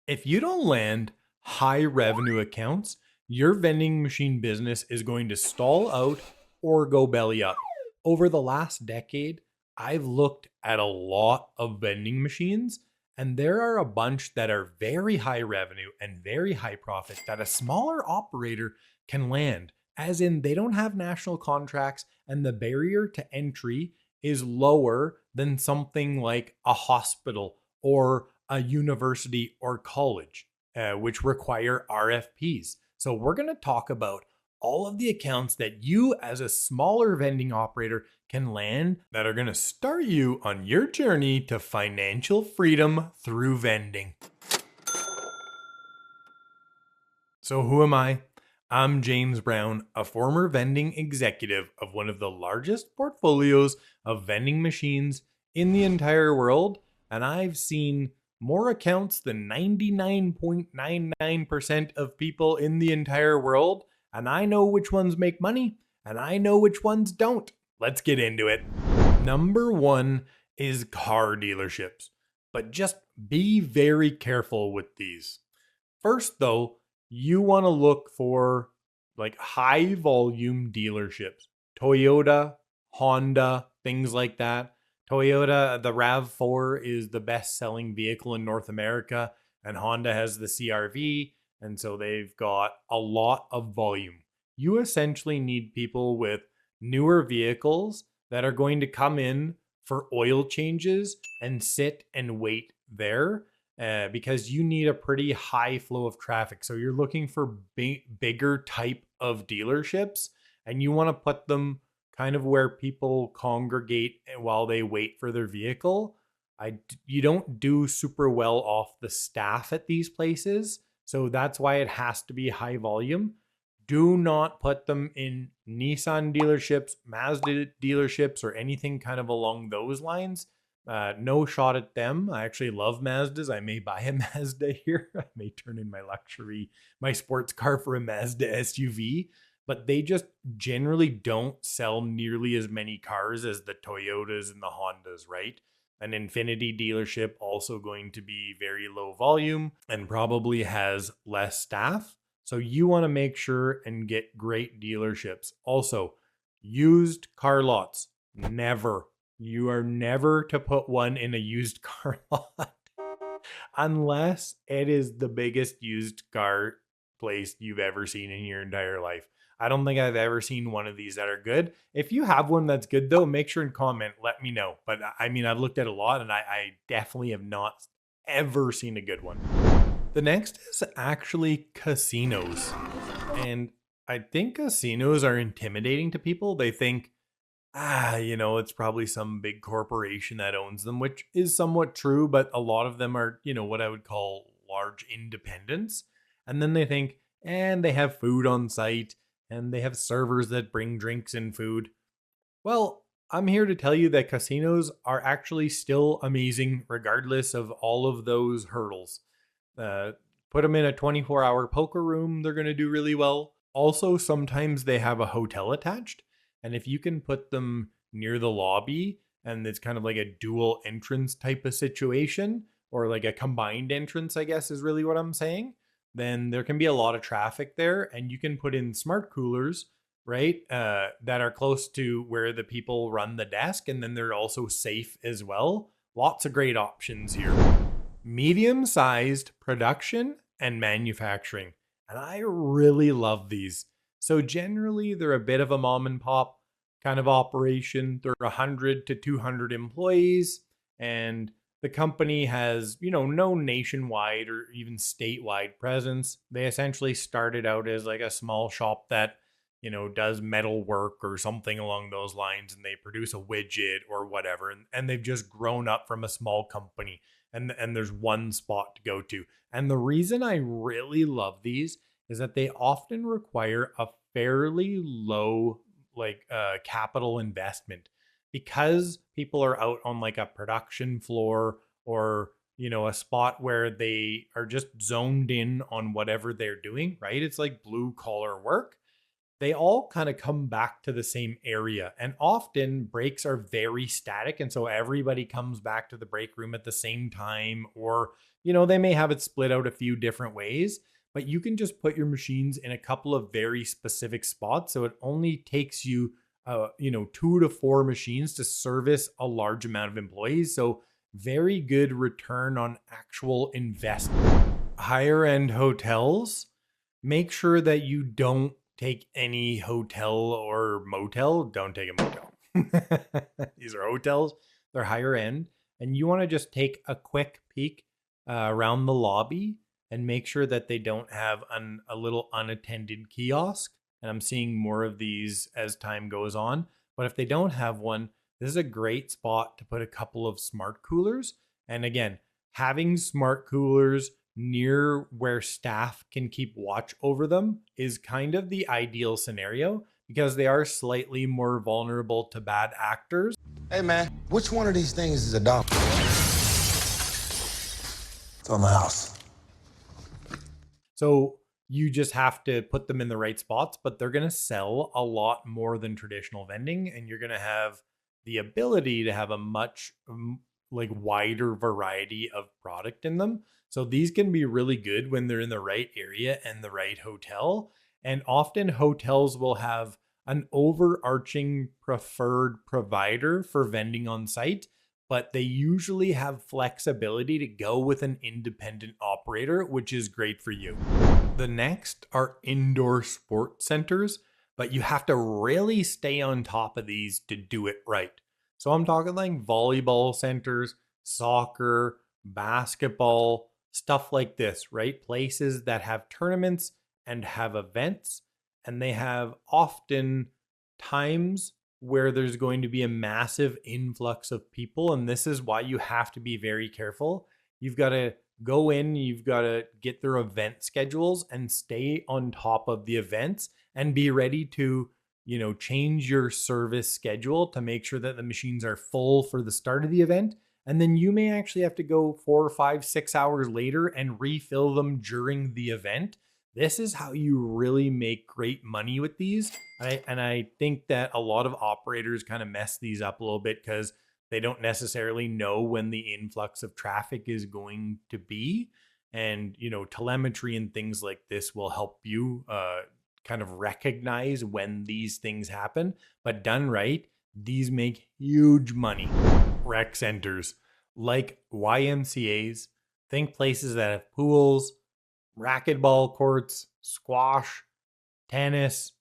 If you don't land high revenue accounts, your vending machine business is going to stall out or go belly up. Over the last decade, I've looked at a lot of vending machines, and there are a bunch that are very high revenue and very high profit that a smaller operator can land, as in they don't have national contracts and the barrier to entry is lower than something like a hospital or a university or college, which require RFPs. So, we're going to talk about all of the accounts that you, as a smaller vending operator, can land that are going to start you on your journey to financial freedom through vending. So, who am I? I'm James Brown, a former vending executive of one of the largest portfolios of vending machines in the entire world, and I've seen more accounts than 99.99% of people in the entire world, and I know which ones make money, and I know which ones don't. Let's get into it. Number one is car dealerships, but just be very careful with these. First, though, you want to look for like high volume dealerships. Toyota, Honda, things like that. Toyota, the RAV4 is the best selling vehicle in North America, and Honda has the CRV. And so they've got a lot of volume. You essentially need people with newer vehicles that are going to come in for oil changes and sit and wait there because you need a pretty high flow of traffic. So you're looking for bigger type of dealerships, and you want to put them kind of where people congregate while they wait for their vehicle. You don't do super well off the staff at these places, so that's why it has to be high volume. Do not put them in Nissan dealerships, Mazda dealerships, or anything kind of along those lines. No shot at them. I actually love Mazdas. I may buy a Mazda here. I may turn in my sports car for a Mazda SUV, but they just generally don't sell nearly as many cars as the Toyotas and the Hondas, right? An Infinity dealership also going to be very low volume and probably has less staff. So you want to make sure and get great dealerships. Also, used car lots. You are never to put one in a used car lot unless it is the biggest used car place you've ever seen in your entire life. I don't think I've ever seen one of these that are good. If you have one that's good though, make sure and comment, let me know. But I mean, I've looked at a lot and I definitely have not ever seen a good one. The next is actually casinos. And I think casinos are intimidating to people. They think, it's probably some big corporation that owns them, which is somewhat true, but a lot of them are, what I would call large independents. And then they think, and they have food on site and they have servers that bring drinks and food. Well, I'm here to tell you that casinos are actually still amazing, regardless of all of those hurdles. Uh, Put them in a 24-hour poker room, they're going to do really well. Also, sometimes they have a hotel attached. And if you can put them near the lobby and it's kind of like a dual entrance type of situation, or like a combined entrance, I guess is really what I'm saying, then there can be a lot of traffic there. And you can put in smart coolers, right? That are close to where the people run the desk. And then they're also safe as well. Lots of great options here. Medium-sized production and manufacturing. And I really love these. So generally, they're a bit of a mom and pop kind of operation. They're 100 to 200 employees, and the company has, no nationwide or even statewide presence. They essentially started out as like a small shop that, does metal work or something along those lines, and they produce a widget or whatever. And they've just grown up from a small company, and there's one spot to go to. And the reason I really love these is that they often require a fairly low capital investment, because people are out on like a production floor or a spot where they are just zoned in on whatever they're doing, right? It's like blue collar work. they all kind of come back to the same area. And often breaks are very static. And so everybody comes back to the break room at the same time, or, they may have it split out a few different ways, but you can just put your machines in a couple of very specific spots. So it only takes you, 2 to 4 machines to service a large amount of employees. So very good return on actual investment. Higher end hotels, make sure that you don't take any hotel or motel. Don't take a motel. These are hotels, they're higher end. And you want to just take a quick peek around the lobby and make sure that they don't have a little unattended kiosk. And I'm seeing more of these as time goes on. But if they don't have one, this is a great spot to put a couple of smart coolers. And again, having smart coolers near where staff can keep watch over them is kind of the ideal scenario, because they are slightly more vulnerable to bad actors. Hey man, which one of these things is a dog? It's on the house. So you just have to put them in the right spots, but they're going to sell a lot more than traditional vending, and you're going to have the ability to have a much wider variety of product in them. So these can be really good when they're in the right area and the right hotel. And often hotels will have an overarching preferred provider for vending on site, but they usually have flexibility to go with an independent operator, which is great for you. The next are indoor sport centers, but you have to really stay on top of these to do it right. So I'm talking like volleyball centers, soccer, basketball, stuff like this, right? Places that have tournaments and have events, and they have often times where there's going to be a massive influx of people. And this is why you have to be very careful. You've got to go in, you've got to get their event schedules and stay on top of the events and be ready to, change your service schedule to make sure that the machines are full for the start of the event. And then you may actually have to go 4, 5, 6 hours later and refill them during the event. This is how you really make great money with these. And I think that a lot of operators kind of mess these up a little bit because they don't necessarily know when the influx of traffic is going to be. And, telemetry and things like this will help you kind of recognize when these things happen. But done right, these make huge money. Rec centers like YMCAs, think places that have pools, racquetball courts, squash, tennis,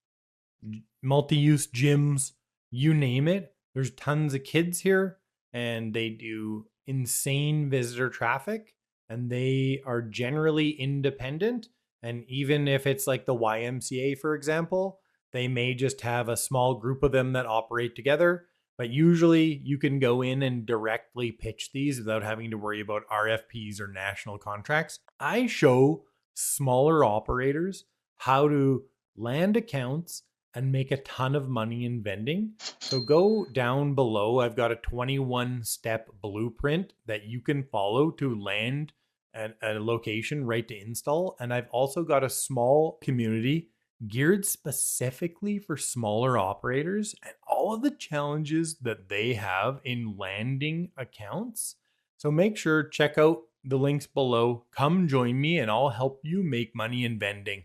multi-use gyms, you name it. There's tons of kids here, and they do insane visitor traffic, and they are generally independent. And even if it's like the YMCA, for example, they may just have a small group of them that operate together. But usually you can go in and directly pitch these without having to worry about RFPs or national contracts. I show smaller operators how to land accounts and make a ton of money in vending. So go down below. I've got a 21-step blueprint that you can follow to land at a location right to install. And I've also got a small community geared specifically for smaller operators and all of the challenges that they have in landing accounts. So make sure check out the links below. Come join me and I'll help you make money in vending.